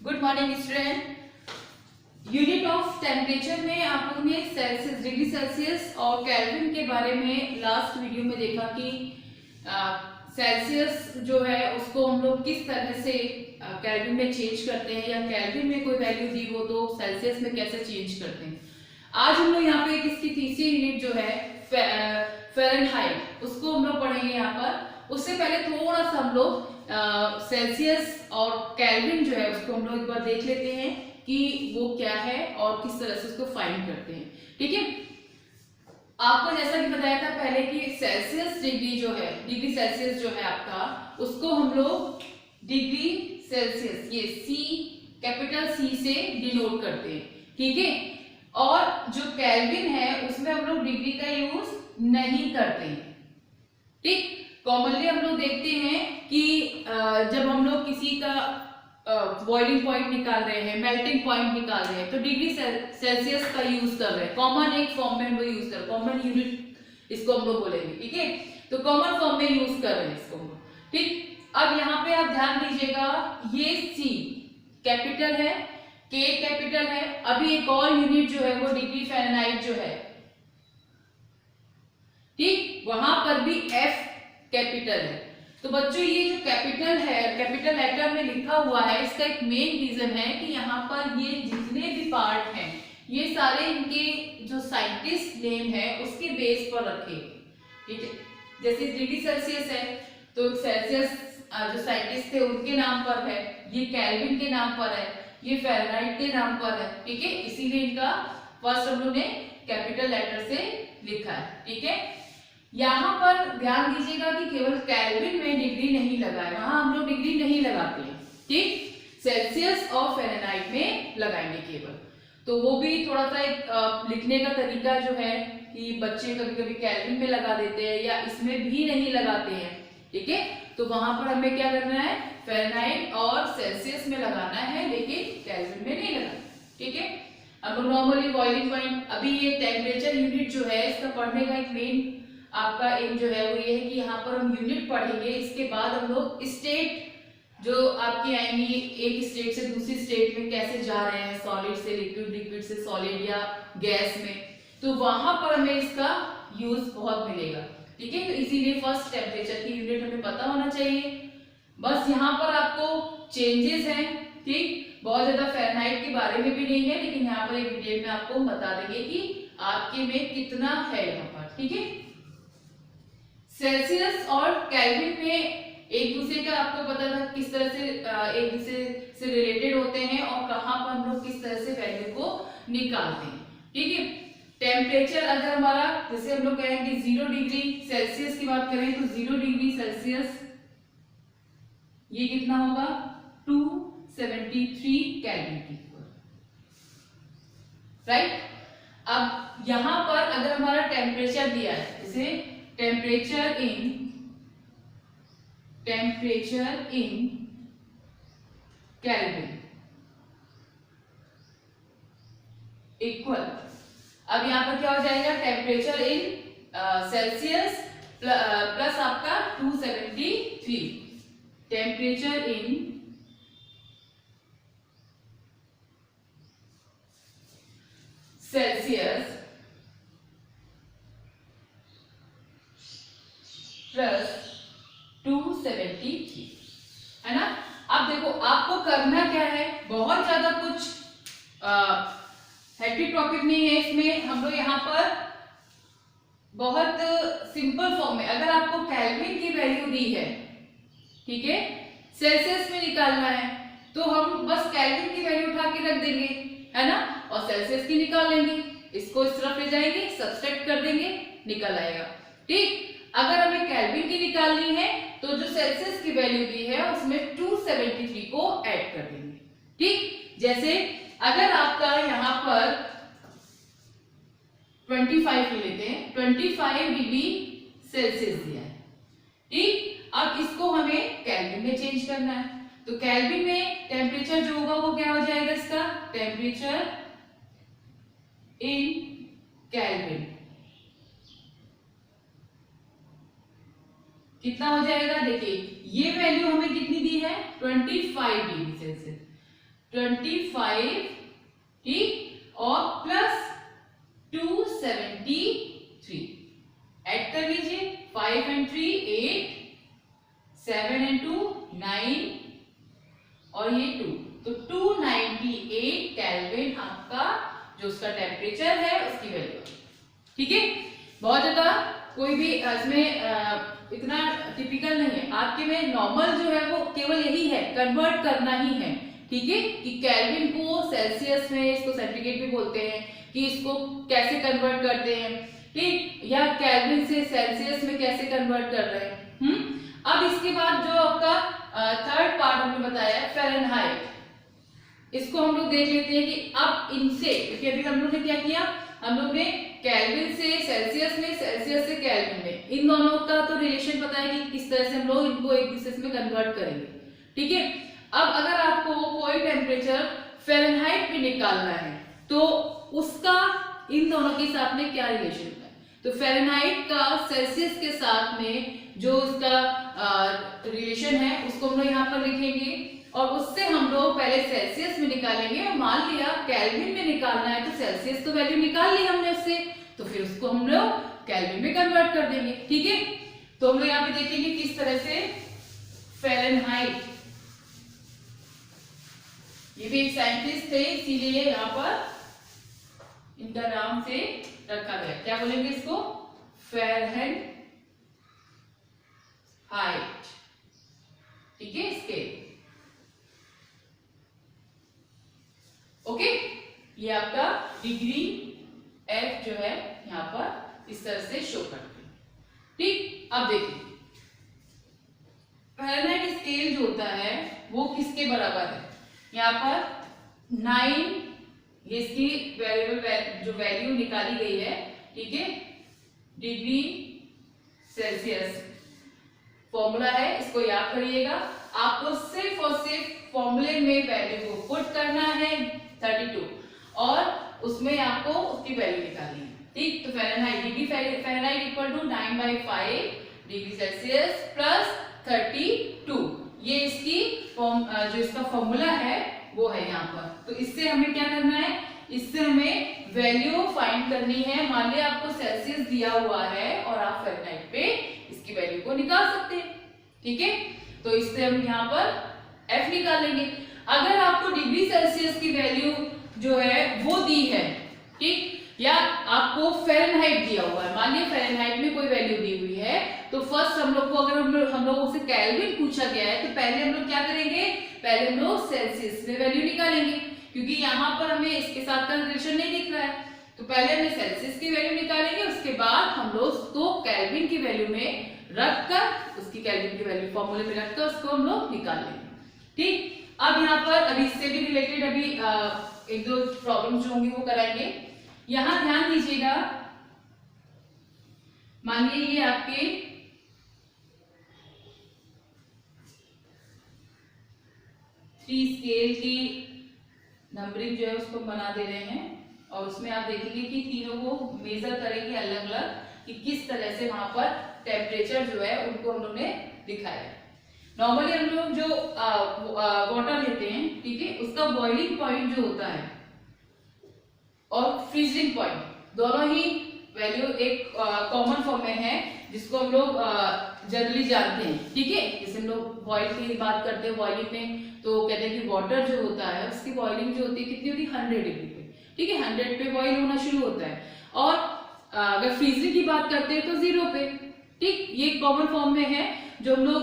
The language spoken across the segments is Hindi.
Good morning student. Unit of temperature में आप लोगों ने सेल्सियस, डिग्री सेल्सियस और केल्विन के बारे में लास्ट वीडियो में देखा कि सेल्सियस जो है उसको हम लोग किस तरह से केल्विन में चेंज करते हैं, या केल्विन में कोई वैल्यू दी हो तो सेल्सियस में कैसे चेंज करते हैं। आज हम लोग यहाँ पे इसकी तीसरी यूनिट जो है फ़ारेनहाइट, उसको हम लोग पढ़ेंगे यहाँ पर। उससे पहले थोड़ा सा हम लोग सेल्सियस और केल्विन जो है उसको हम लोग एक बार देख लेते हैं कि वो क्या है और किस तरह से उसको फाइंड करते हैं। ठीक है, आपको जैसा कि बताया था पहले कि सेल्सियस डिग्री जो है, डिग्री सेल्सियस जो है आपका, उसको हम लोग डिग्री सेल्सियस, ये सी, कैपिटल सी से डिनोट करते हैं। ठीक है, और जो केल्विन है उसमें हम लोग डिग्री का यूज नहीं करते हैं। ठीक, कॉमनली हम लोग देखते हैं कि जब हम लोग किसी का बॉइलिंग पॉइंट निकाल रहे हैं, मेल्टिंग पॉइंट निकाल रहे हैं, तो डिग्री सेल्सियस का यूज कर रहे हैं। कॉमन एक फॉर्म में हम लोग यूज कर रहे हैं, कॉमन यूनिट इसको हम लोग बोलेंगे। ठीक है, तो कॉमन फॉर्म में यूज कर रहे हैं इसको हम लोग। ठीक, अब यहाँ पे आप ध्यान दीजिएगा, ये सी कैपिटल है, के कैपिटल है। अभी एक और यूनिट जो है वो डिग्री फ़ारेनहाइट जो है, ठीक, वहां पर भी एफ कैपिटल है। तो बच्चों ये जो कैपिटल है, कैपिटल लेटर में लिखा हुआ है, इसका एक मेन रीजन है कि यहाँ पर ये जितने भी पार्ट हैं ये सारे इनके जो साइंटिस्ट नेम है उसके बेस पर रखे। ठीक है, जैसे डिग्री सेल्सियस है तो सेल्सियस जो साइंटिस्ट थे उनके नाम पर है, ये केल्विन के नाम पर है, ये फ़ारेनहाइट के नाम पर है। ठीक है, इसीलिए इनका फर्स्ट हम लोग ने कैपिटल लेटर से लिखा है। ठीक है, यहाँ पर ध्यान दीजिएगा कि केवल केल्विन में डिग्री नहीं लगा है, वहां हम लोग डिग्री नहीं लगाते हैं। ठीक, सेल्सियस और फ़ारेनहाइट में लगाएंगे केवल। तो वो भी थोड़ा सा एक लिखने का तरीका जो है कि बच्चे कभी कभी केल्विन में लगा देते हैं या इसमें भी नहीं लगाते हैं। ठीक है, तो वहां पर हमें क्या करना है, फ़ारेनहाइट और सेल्सियस में लगाना है, लेकिन केल्विन में नहीं लगाना। ठीक है, अब नॉर्मली बॉइलिंग पॉइंट, अभी ये टेम्परेचर यूनिट जो है इसका पढ़ने का एक मेन आपका एम जो है वो ये है कि यहाँ पर हम यूनिट पढ़ेंगे, इसके बाद हम लोग स्टेट जो आपकी आएंगी, एक स्टेट से दूसरी स्टेट में कैसे जा रहे हैं, सॉलिड से लिक्विड, लिक्विड से सॉलिड या गैस में, तो वहां पर हमें इसका यूज बहुत मिलेगा। ठीक है, तो इसीलिए फर्स्ट टेम्परेचर की यूनिट हमें पता होना चाहिए। बस यहाँ पर आपको चेंजेस हैं, ठीक, बहुत ज्यादा फ़ारेनहाइट के बारे में भी नहीं है, लेकिन यहाँ पर एक डिटेल में आपको बता देंगे कि आपके में कितना है यहाँ पर। ठीक है, सेल्सियस और केल्विन में एक दूसरे का आपको पता था किस तरह से एक दूसरे से रिलेटेड होते हैं और कहाँ पर हम लोग किस तरह से वैल्यू को निकालते हैं। ठीक है, टेम्परेचर अगर हमारा, जैसे हम लोग कहेंगे 0 डिग्री सेल्सियस की बात करें तो 0 डिग्री सेल्सियस ये कितना होगा, 273 केल्विन की, राइट। अब यहां पर अगर हमारा टेम्परेचर दिया है, जैसे टेम्परेचर इन केल्विन इक्वल, अब यहां पर क्या हो जाएगा, टेम्परेचर इन सेल्सियस प्लस आपका 273, टेम्परेचर इन सेल्सियस प्लस 273, है ना। अब देखो आपको करना क्या है, बहुत ज्यादा कुछ हेक्टिक टॉपिक नहीं है इसमें। हम लोग यहाँ पर बहुत सिंपल फॉर्म में, अगर आपको केल्विन की वैल्यू दी है, ठीक है, सेल्सियस में निकालना है, तो हम बस केल्विन की वैल्यू उठा के रख देंगे, है ना, और सेल्सियस की निकाल लेंगे, इसको इस तरफ ले जाएंगे, सब्सट्रैक्ट कर देंगे, निकल आएगा। ठीक, अगर हमें केल्विन की निकालनी है तो जो सेल्सियस की वैल्यू दी है उसमें 273 को ऐड कर देंगे। ठीक, जैसे अगर आपका यहाँ पर 25 लेते हैं, 25 डिग्री सेल्सियस दिया है, ठीक, अब इसको हमें केल्विन में चेंज करना है, तो केल्विन में टेम्परेचर जो होगा वो क्या हो जाएगा, इसका टेम्परेचर इन केल्विन कितना हो जाएगा, देखिए ये वैल्यू हमें कितनी दी है, 25 डिग्री सेल्सियस। 25, ठीक, और प्लस 273 ऐड कर लीजिए। 5 and 3 8, 7 and 2 9 और ये 2, तो 298 केल्विन आपका जो उसका टेम्परेचर है उसकी वैल्यू, ठीक है। बहुत ज्यादा कोई भी इसमें इतना टिपिकल नहीं है, आपके में नॉर्मल जो है वो केवल यही है, कन्वर्ट करना ही है, ठीक है, कि केल्विन को सेल्सियस में, इसको सेंटीग्रेड भी बोलते हैं, कि इसको कैसे कन्वर्ट करते हैं, ठीक, या केल्विन से सेल्सियस में कैसे कन्वर्ट कर रहे हैं। अब इसके बाद जो आपका थर्ड पार्ट हमने बताया फ़ारेनहाइट, इसको हम लोग देख लेते हैं कि अब इनसे, क्योंकि अभी हम लोग ने क्या किया, हम लोग ने केल्विन से सेल्सियस में, सेल्सियस से केल्विन में, इन दोनों का तो रिलेशन पता है कि किस तरह से हम लोग इनको एक दूसरे में कन्वर्ट करेंगे, ठीक है। अब अगर आपको कोई टेम्परेचर फ़ारेनहाइट में निकालना है तो उसका इन दोनों के साथ में क्या रिलेशन है, तो फ़ारेनहाइट का सेल्सियस के साथ में जो उसका रिलेशन है उसको हम लोग यहाँ पर लिखेंगे, और उससे हम लोग पहले सेल्सियस में निकालेंगे, और मान लिया केल्विन में निकालना है तो सेल्सियस तो वैल्यू निकाल ली हमने उससे, तो फिर उसको हम लोग केल्विन में कन्वर्ट कर देंगे, ठीक है। तो हम लोग यहाँ पे देखेंगे किस तरह से फ़ारेनहाइट, ये भी एक साइंटिस्ट थे इसीलिए यहाँ पर इनका नाम से रखा गया, क्या बोलेंगे इसको, फ़ारेनहाइट, ठीक है, स्केल, ओके। ये आपका डिग्री एफ जो है यहाँ पर इस तरह से शो करते हैं, ठीक। अब देखिए फ़ारेनहाइट स्केल जो होता है वो किसके बराबर है, यहाँ पर 9, ये इसकी वेरिएबल जो वैल्यू निकाली गई है, ठीक है, डिग्री सेल्सियस फॉर्मूला है, इसको याद करिएगा। आपको सिर्फ और सिर्फ फॉर्मूले में वैल्यू को पुट करना है 32, और उसमें आपको उसकी वैल्यू निकालनी है, ठीक। तो Fahrenheit, degree Fahrenheit equal to 9/5 degree Celsius plus 32, ये इसकी जो इसका फॉर्मूला है वो है यहाँ पर। तो इससे हमें क्या करना है, इससे हमें वैल्यू फाइंड करनी है। मान लिया आपको सेल्सियस दिया हुआ है और आप फ़ारेनहाइट पे इसकी वैल्यू को निकाल सकते हैं, ठीक है। तो इससे हम यहाँ पर एफ निकाल लेंगे। अगर आपको डिग्री सेल्सियस की वैल्यू जो है वो दी है, ठीक, या आपको फ़ारेनहाइट दिया हुआ है, मान लिया फ़ारेनहाइट में कोई वैल्यू दी हुई है, तो फर्स्ट हम लोग को, अगर हम लोगों से केल्विन पूछा गया है तो पहले हम लोग क्या करेंगे, पहले हम लोग सेल्सियस में वैल्यू निकालेंगे, क्योंकि यहाँ पर हमें इसके साथ का रिलेशन नहीं दिख रहा है, तो पहले हमें सेल्सियस की वैल्यू निकालेंगे, उसके बाद हम लोग उसको केल्विन की वैल्यू में रखकर, उसकी केल्विन की वैल्यू फॉर्मूले में रखकर उसको हम लोग निकाल लेंगे, ठीक। अब यहाँ पर अभी इससे भी रिलेटेड अभी एक दो प्रॉब्लम जो होंगी वो कराएंगे। यहाँ ध्यान दीजिएगा, मानिए ये आपके थ्री स्केल की नंबरिंग जो है उसको बना दे रहे हैं, और उसमें आप देखेंगे कि तीनों को मेजर करेंगे अलग अलग, कि किस तरह से वहां पर टेम्परेचर जो है उनको हम लोग ने दिखाया है। नॉर्मली हम लोग जो वाटर लेते हैं, ठीक है, उसका बॉइलिंग पॉइंट जो होता है और फ्रीजिंग पॉइंट, दोनों ही वैल्यू एक कॉमन फॉर्म में है, जिसको हम लोग जनरली जानते हैं, ठीक है। जैसे हम लोग बॉइल की बात करते हैं, बॉइलिंग में तो कहते हैं कि वाटर जो होता है उसकी बॉइलिंग जो होती है कितनी होती है, 100 डिग्री पे, ठीक है, 100 पे बॉइल होना शुरू होता है, और अगर फ्रीजिंग की बात करते हैं तो 0 पे, ठीक। ये कॉमन फॉर्म में है जो हम लोग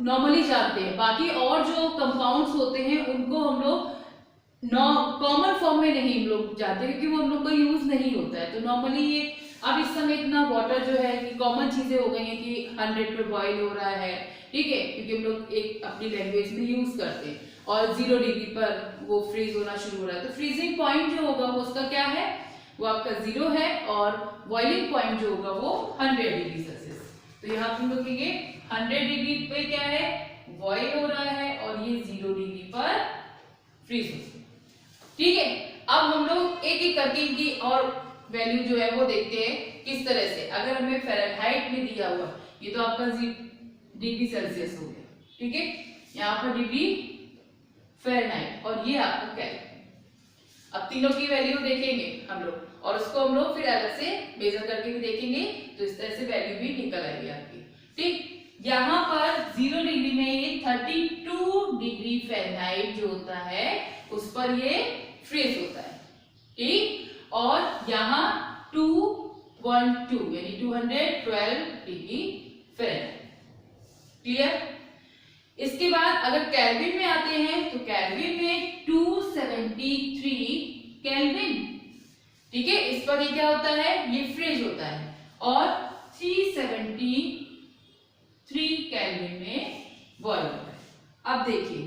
नॉर्मली जानते हैं। बाकी और जो कंपाउंड्स होते हैं उनको हम लोग कॉमन फॉर्म में नहीं हम लोग जानते, क्योंकि वो हम लोग का यूज नहीं होता है। तो नॉर्मली ये अब इस समय इतना वाटर जो है कि कॉमन चीजें हो गई हैं कि 100 पे बॉइल हो रहा है, ठीक है, क्योंकि हम लोग एक अपनी लैंग्वेज में यूज करते हैं, और 0 डिग्री पर वो फ्रीज होना शुरू हो रहा है। तो फ्रीजिंग पॉइंट जो होगा वो उसका क्या है, वो आपका 0 है, और बॉइलिंग पॉइंट जो होगा वो 100 डिग्री सेल्सियस। तो यहाँ हम लोग कहेंगे 100 डिग्री पे क्या है, बॉइल हो रहा है, और ये 0 डिग्री पर फ्रीज हो रहा है, ठीक है। अब हम लोग एक एक करके इनकी और वैल्यू जो है वो देखते हैं किस तरह से। अगर हमें फ़ारेनहाइट में दिया हुआ, ये तो आपका डिग्री सेल्सियस हो गया, ठीक है, यहाँ पर डिग्री फ़ारेनहाइट और ये आपका केल्विन। अब तीनों की वैल्यू देखेंगे हम लोग और उसको हम लोग फिर अलग से मेजर करके भी देखेंगे, तो इस तरह से वैल्यू भी निकल आएगी आपकी। ठीक, यहाँ पर 0 डिग्री में ये 32 डिग्री फ़ारेनहाइट जो होता है उस पर ये फ्रीज होता है। ठीक, और यहाँ 212 यानी 212 डिग्री फ़ारेनहाइट। क्लियर? इसके बाद अगर केल्विन में आते हैं तो केल्विन में 273 केल्विन। ठीक है, इस पर ये क्या होता है, ये फ्रीज होता है और 373 केल्विन में बॉयल होता है। अब देखिए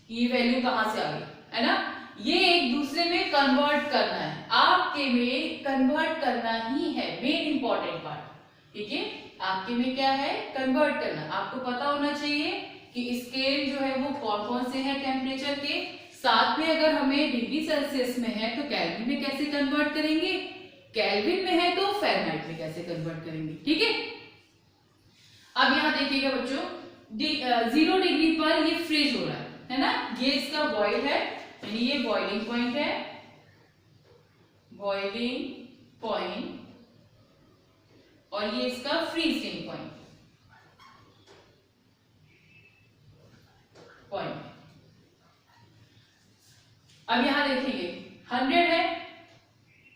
कि ये वैल्यू कहां से आ गई, है ना, ये एक दूसरे में कन्वर्ट करना है, आपके में कन्वर्ट करना ही है मेन इंपॉर्टेंट पार्ट। ठीक है, आपके में क्या है, कन्वर्ट करना। आपको पता होना चाहिए कि स्केल जो है वो कौन कौन से हैं टेम्परेचर के, साथ में अगर हमें डिग्री सेल्सियस में है तो केल्विन में कैसे कन्वर्ट करेंगे, केल्विन में है तो फ़ारेनहाइट में कैसे कन्वर्ट करेंगे। ठीक है, अब यहाँ देखिएगा बच्चों, 0 डिग्री पर ये फ्रीज हो रहा है ना, ये इसका बॉयल है यानी ये बॉइलिंग पॉइंट है, बॉइलिंग पॉइंट, और ये इसका फ्रीजिंग पॉइंट अब यहां देखेंगे 100 है,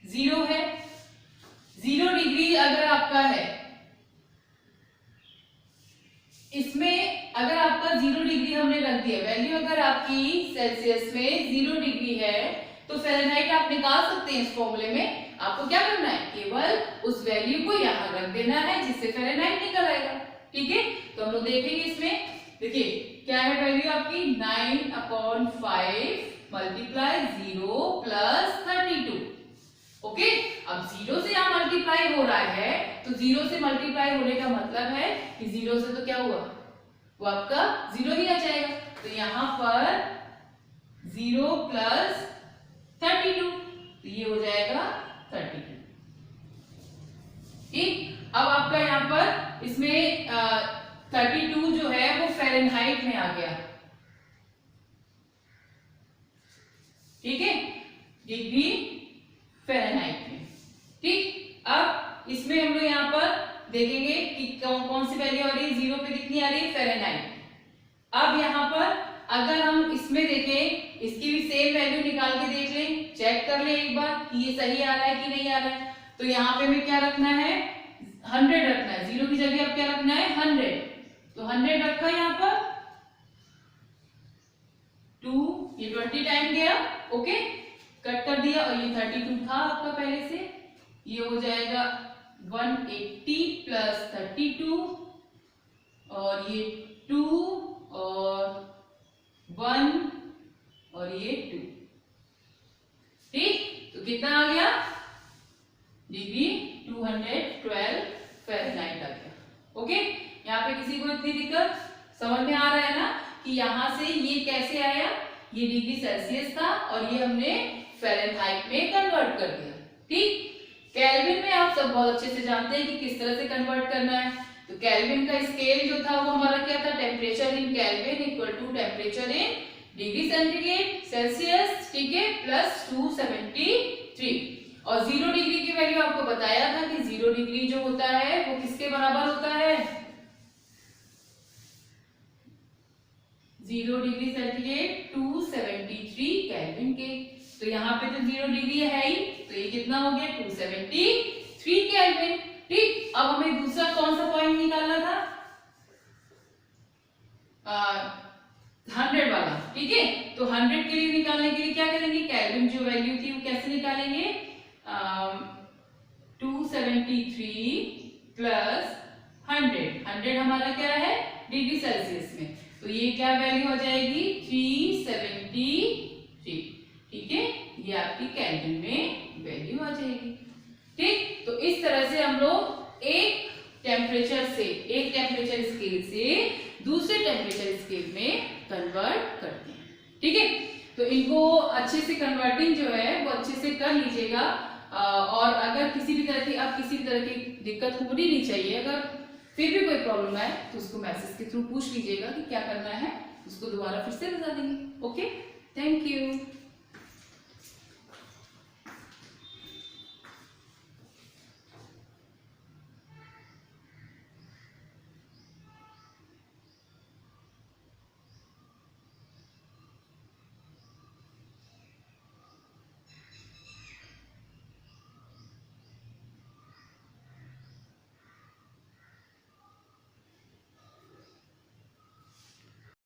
0 है, 0 डिग्री अगर आपका है, इसमें अगर आपका 0 डिग्री हमने रख दिया, वैल्यू अगर आपकी सेल्सियस में 0 डिग्री है तो फ़ारेनहाइट आप निकाल सकते हैं। इस फॉर्मूले में आपको क्या करना है, केवल उस वैल्यू को यहां रख देना है जिससे फ़ारेनहाइट निकल आएगा। ठीक है, तो हम लोग देखेंगे इसमें, देखिए क्या है वैल्यू आपकी 9/5 मल्टीप्लाई 0 प्लस 32। ओके, अब 0 से यहाँ मल्टीप्लाई हो रहा है तो 0 से मल्टीप्लाई होने का मतलब है कि 0 से तो क्या हुआ, वो आपका 0 ही आ जाएगा। तो यहाँ पर 0 प्लस 32 तो ये हो जाएगा 32। ठीक, अब आपका यहाँ पर इसमें 32 जो है वो फ़ारेनहाइट में आ गया। ठीक है, डिग्री फ़ारेनहाइट में। ठीक, अब इसमें हम लोग यहाँ पर देखेंगे कि कौन कौन सी वैल्यू आ रही है, 0 पे कितनी आ रही है, फ़ारेनहाइट। अब यहाँ पर अगर हम इसमें देखें, इसकी भी सेम वैल्यू निकाल के देख लें, चेक कर लें एक बार कि ये सही आ रहा है कि नहीं आ रहा है। तो यहाँ पे हमें क्या रखना है, 100 रखना है, 0 की जगह अब क्या रखना है, 100। तो 100 रखा यहाँ पर, 2 ये 20 टाइम गया, ओके, कट कर दिया, और ये 32 था आपका पहले से, ये हो जाएगा 180 प्लस 32 और ये 2 और 1 और ये 2। ठीक, तो कितना आ गया, डिग्री 212 फ़ारेनहाइट आ गया। ओके, यहाँ पे किसी को इतनी दिक्कत समझ में आ रहा है ना कि यहाँ से ये कैसे आया, ये डिग्री सेल्सियस था और ये हमने फ़ारेनहाइट में कन्वर्ट कर दिया। ठीक, केल्विन में आप सब बहुत अच्छे से जानते हैं कि किस तरह से कन्वर्ट करना है। तो केल्विन का स्केल जो था वो हमारा क्या था, temperature in Kelvin equal to temperature in degree centigrade Celsius, ठीक है, प्लस 273। और 0 डिग्री की वैल्यू आपको बताया था कि 0 डिग्री जो होता है वो किसके बराबर होता है, 0 डिग्री सेंटीग्रेड 273 केल्विन के। तो यहाँ पे तो 0 डिग्री है ही, तो ये कितना हो गया, 273 केल्विन। ठीक, अब हमें दूसरा कौन सा पॉइंट निकालना था, 100 वाला। ठीक है, तो 100 के लिए निकालने के लिए क्या करेंगे, केल्विन जो वैल्यू थी वो कैसे निकालेंगे, 273 प्लस 100 हमारा क्या है, डिग्री सेल्सियस में, तो ये क्या वैल्यू हो जाएगी, 373। ठीक है, ये आपकी केल्विन में वैल्यू आ जाएगी। ठीक, तो इस तरह से हम लोग एक टेम्परेचर स्केल से दूसरे टेम्परेचर स्केल में कन्वर्ट करते हैं। ठीक है, तो इनको अच्छे से कन्वर्टिंग जो है वो अच्छे से कर लीजिएगा, और अगर किसी भी तरह की दिक्कत होनी नहीं चाहिए, अगर फिर भी कोई प्रॉब्लम आए तो उसको मैसेज के थ्रू पूछ लीजिएगा कि क्या करना है, उसको दोबारा फिर से बता देंगे। ओके। Thank you.